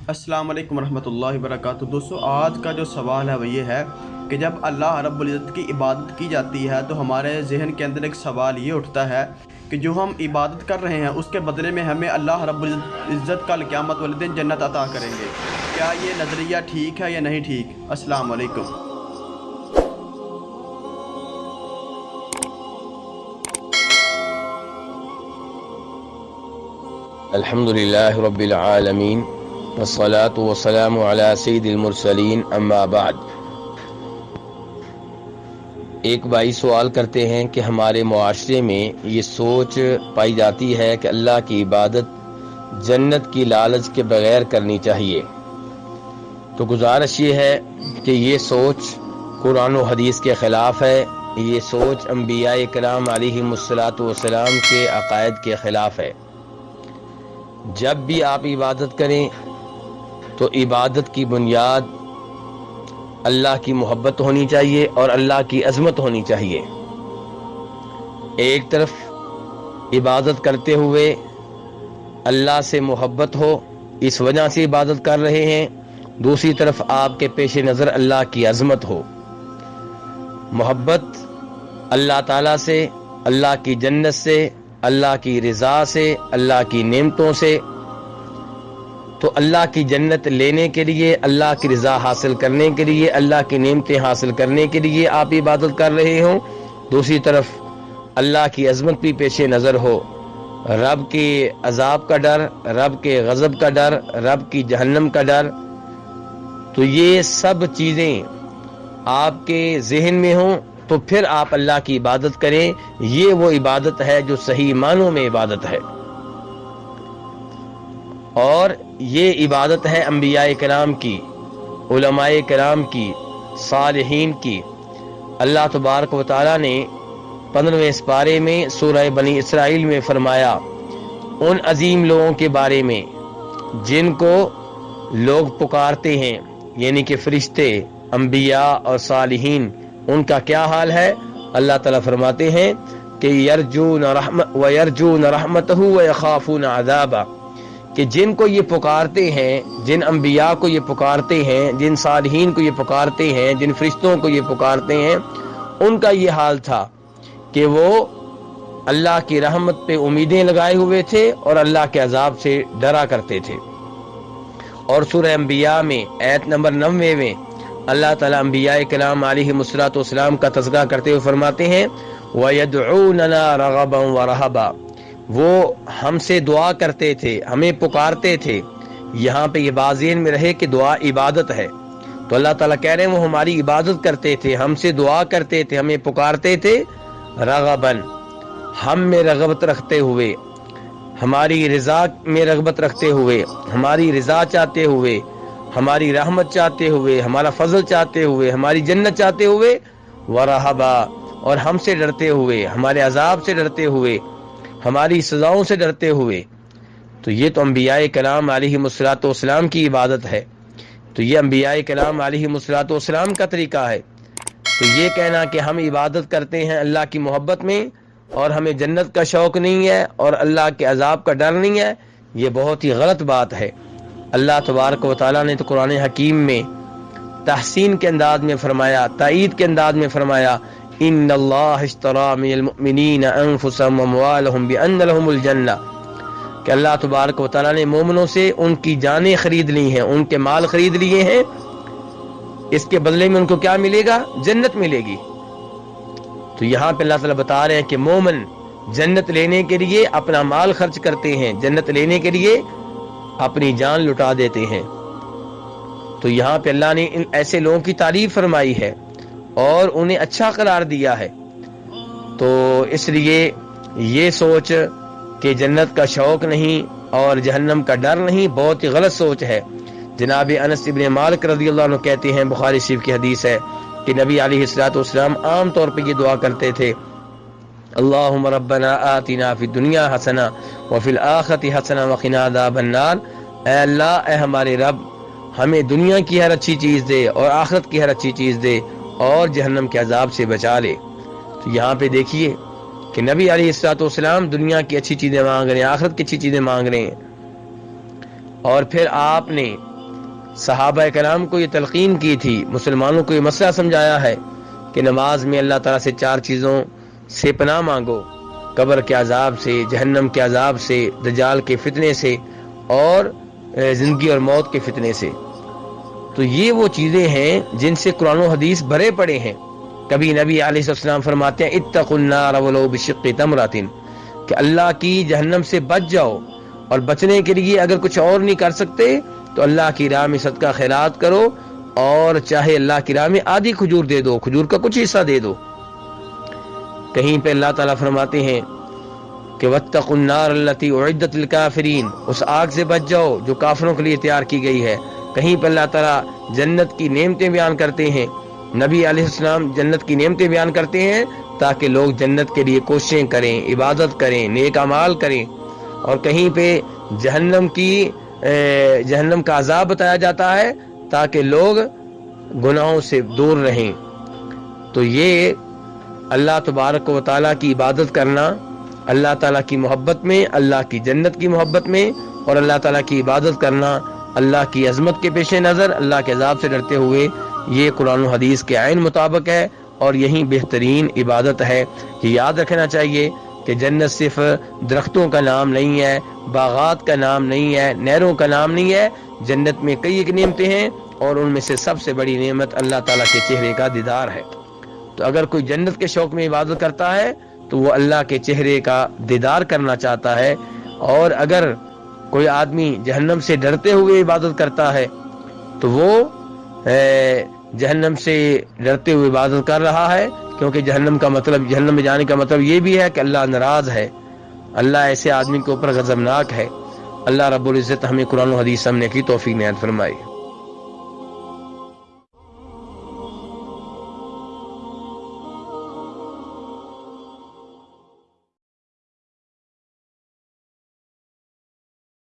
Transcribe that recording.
السلام علیکم ورحمۃ اللہ وبرکاتہ۔ دوستو، آج کا جو سوال ہے وہ یہ ہے کہ جب اللہ رب العزت کی عبادت کی جاتی ہے تو ہمارے ذہن کے اندر ایک سوال یہ اٹھتا ہے کہ جو ہم عبادت کر رہے ہیں اس کے بدلے میں ہمیں اللہ رب العزت کل قیامت والے دن جنت عطا کریں گے۔ کیا یہ نظریہ ٹھیک ہے یا نہیں ٹھیک؟ السلام علیکم۔ الحمد للہ رب العالمین والصلاة والسلام علی سید المرسلین اما بعد۔ ایک بھائی سوال کرتے ہیں کہ ہمارے معاشرے میں یہ سوچ پائی جاتی ہے کہ اللہ کی عبادت جنت کی لالچ کے بغیر کرنی چاہیے، تو گزارش یہ ہے کہ یہ سوچ قرآن و حدیث کے خلاف ہے، یہ سوچ انبیاء کرام علیہم الصلاۃ والسلام کے عقائد کے خلاف ہے۔ جب بھی آپ عبادت کریں تو عبادت کی بنیاد اللہ کی محبت ہونی چاہیے اور اللہ کی عظمت ہونی چاہیے۔ ایک طرف عبادت کرتے ہوئے اللہ سے محبت ہو، اس وجہ سے عبادت کر رہے ہیں، دوسری طرف آپ کے پیش نظر اللہ کی عظمت ہو۔ محبت اللہ تعالیٰ سے، اللہ کی جنت سے، اللہ کی رضا سے، اللہ کی نعمتوں سے، تو اللہ کی جنت لینے کے لیے، اللہ کی رضا حاصل کرنے کے لیے، اللہ کی نعمتیں حاصل کرنے کے لیے آپ عبادت کر رہے ہوں، دوسری طرف اللہ کی عظمت بھی پیش نظر ہو، رب کے عذاب کا ڈر، رب کے غضب کا ڈر، رب کی جہنم کا ڈر، تو یہ سب چیزیں آپ کے ذہن میں ہوں تو پھر آپ اللہ کی عبادت کریں۔ یہ وہ عبادت ہے جو صحیح معنوں میں عبادت ہے، اور یہ عبادت ہے انبیاء کرام کی، علماء کرام کی، صالحین کی۔ اللہ تبارک و تعالیٰ نے 15ویں سپارے میں سورہ بنی اسرائیل میں فرمایا ان عظیم لوگوں کے بارے میں جن کو لوگ پکارتے ہیں، یعنی کہ فرشتے، انبیاء اور صالحین، ان کا کیا حال ہے؟ اللہ تعالیٰ فرماتے ہیں کہ یرجون رحمتہ ویخافون عذابہ، کہ جن کو یہ پکارتے ہیں، جن انبیاء کو یہ پکارتے ہیں، جن صالحین کو یہ پکارتے ہیں، جن فرشتوں کو یہ پکارتے ہیں، ان کا یہ حال تھا کہ وہ اللہ کی رحمت پہ امیدیں لگائے ہوئے تھے اور اللہ کے عذاب سے ڈرا کرتے تھے۔ اور سورہ انبیاء میں آیت نمبر 90 میں اللہ تعالیٰ انبیاء کرام علیہم الصلوۃ والسلام کا تذکرہ کرتے ہوئے فرماتے ہیں وَيَدْعُونَنَا رَغَبًا وَرَهَبًا، وہ ہم سے دعا کرتے تھے، ہمیں پکارتے تھے۔ یہاں پہ یہ بازین میں رہے کہ دعا عبادت ہے، تو اللہ تعالیٰ کہہ رہے ہیں وہ ہماری عبادت کرتے تھے، ہم سے دعا کرتے تھے، ہمیں پکارتے تھے، رغباً، ہم میں رغبت رکھتے ہوئے، ہماری رضا میں رغبت رکھتے ہوئے، ہماری رضا چاہتے ہوئے، ہماری رحمت چاہتے ہوئے، ہمارا فضل چاہتے ہوئے، ہماری جنت چاہتے ہوئے، ورہبا، اور ہم سے ڈرتے ہوئے، ہمارے عذاب سے ڈرتے ہوئے، ہماری سزاؤں سے ڈرتے ہوئے۔ تو یہ تو انبیاء کرام علیہم الصلوۃ والسلام کی عبادت ہے، تو یہ انبیاء کرام علیہم الصلوۃ والسلام کا طریقہ ہے۔ تو یہ کہنا کہ ہم عبادت کرتے ہیں اللہ کی محبت میں اور ہمیں جنت کا شوق نہیں ہے اور اللہ کے عذاب کا ڈر نہیں ہے، یہ بہت ہی غلط بات ہے۔ اللہ تبارک و تعالیٰ نے تو قرآن حکیم میں تحسین کے انداز میں فرمایا، تائید کے انداز میں فرمایا ان اللہ اشتری من المؤمنین انفسهم واموالهم بان لهم الجنہ، کہ اللہ تبارک و تعالیٰ نے مومنوں سے ان کی جانیں خرید لی ہیں، ان کے مال خرید لیے ہیں، اس کے بدلے میں ان کو کیا ملے گا؟ جنت ملے گی۔ تو یہاں پہ اللہ تعالیٰ بتا رہے ہیں کہ مومن جنت لینے کے لیے اپنا مال خرچ کرتے ہیں، جنت لینے کے لیے اپنی جان لٹا دیتے ہیں۔ تو یہاں پہ اللہ نے ان ایسے لوگوں کی تعریف فرمائی ہے اور انہیں اچھا قرار دیا ہے۔ تو اس لیے یہ سوچ کہ جنت کا شوق نہیں اور جہنم کا ڈر نہیں، بہت ہی غلط سوچ ہے۔ جناب انس ابن مالک رضی اللہ عنہ کہتے ہیں، بخاری شریف کی حدیث ہے کہ نبی علیہ الصلوۃ والسلام عام طور پہ یہ دعا کرتے تھے اللہم ربنا آتنا فی الدنیا حسنہ وفی الآخرۃ حسنہ وقنا عذاب النار، اے اللہ، اے ہمارے رب، ہمیں دنیا کی ہر اچھی چیز دے اور آخرت کی ہر اچھی چیز دے اور جہنم کے عذاب سے بچا لے۔ تو یہاں پہ دیکھیے کہ نبی علیہ الصلوۃ والسلام دنیا کی اچھی چیزیں مانگ رہے ہیں، آخرت کی اچھی چیزیں مانگ رہے ہیں، اور پھر آپ نے صحابہ کرام کو یہ تلقین کی تھی، مسلمانوں کو یہ مسئلہ سمجھایا ہے کہ نماز میں اللہ تعالیٰ سے 4 چیزوں سے پناہ مانگو، قبر کے عذاب سے، جہنم کے عذاب سے، دجال کے فتنے سے، اور زندگی اور موت کے فتنے سے۔ تو یہ وہ چیزیں ہیں جن سے قرآن و حدیث بھرے پڑے ہیں۔ کبھی نبی علیہ السلام فرماتے ہیں اتقوا النار ولو بشق تمرۃ، کہ اللہ کی جہنم سے بچ جاؤ، اور بچنے کے لیے اگر کچھ اور نہیں کر سکتے تو اللہ کی راہ میں صدقہ خیرات کرو، اور چاہے اللہ کی راہ میں آدھی کھجور دے دو، کھجور کا کچھ حصہ دے دو۔ کہیں پہ اللہ تعالیٰ فرماتے ہیں کہ واتقوا النار التي اعدت للكافرین، اس آگ سے بچ جاؤ جو کافروں کے لیے تیار کی گئی ہے۔ کہیں پہ اللہ تعالیٰ جنت کی نعمتیں بیان کرتے ہیں، نبی علیہ السلام جنت کی نعمتیں بیان کرتے ہیں تاکہ لوگ جنت کے لیے کوششیں کریں، عبادت کریں، نیک اعمال کریں۔ اور کہیں پہ جہنم کا عذاب بتایا جاتا ہے تاکہ لوگ گناہوں سے دور رہیں۔ تو یہ اللہ تبارک و تعالیٰ کی عبادت کرنا، اللہ تعالیٰ کی محبت میں، اللہ کی جنت کی محبت میں، اور اللہ تعالیٰ کی عبادت کرنا اللہ کی عظمت کے پیش نظر، اللہ کے عذاب سے ڈرتے ہوئے، یہ قرآن و حدیث کے عین مطابق ہے، اور یہی بہترین عبادت ہے۔ یہ یاد رکھنا چاہیے کہ جنت صرف درختوں کا نام نہیں ہے، باغات کا نام نہیں ہے، نہروں کا نام نہیں ہے۔ جنت میں کئی ایک نعمتیں ہیں، اور ان میں سے سب سے بڑی نعمت اللہ تعالیٰ کے چہرے کا دیدار ہے۔ تو اگر کوئی جنت کے شوق میں عبادت کرتا ہے تو وہ اللہ کے چہرے کا دیدار کرنا چاہتا ہے، اور اگر کوئی آدمی جہنم سے ڈرتے ہوئے عبادت کرتا ہے تو وہ جہنم سے ڈرتے ہوئے عبادت کر رہا ہے، کیونکہ جہنم میں جانے کا مطلب یہ بھی ہے کہ اللہ ناراض ہے، اللہ ایسے آدمی کے اوپر غضبناک ہے۔ اللہ رب العزت ہمیں قرآن و حدیث سمجھنے کی توفیق عنایت فرمائے۔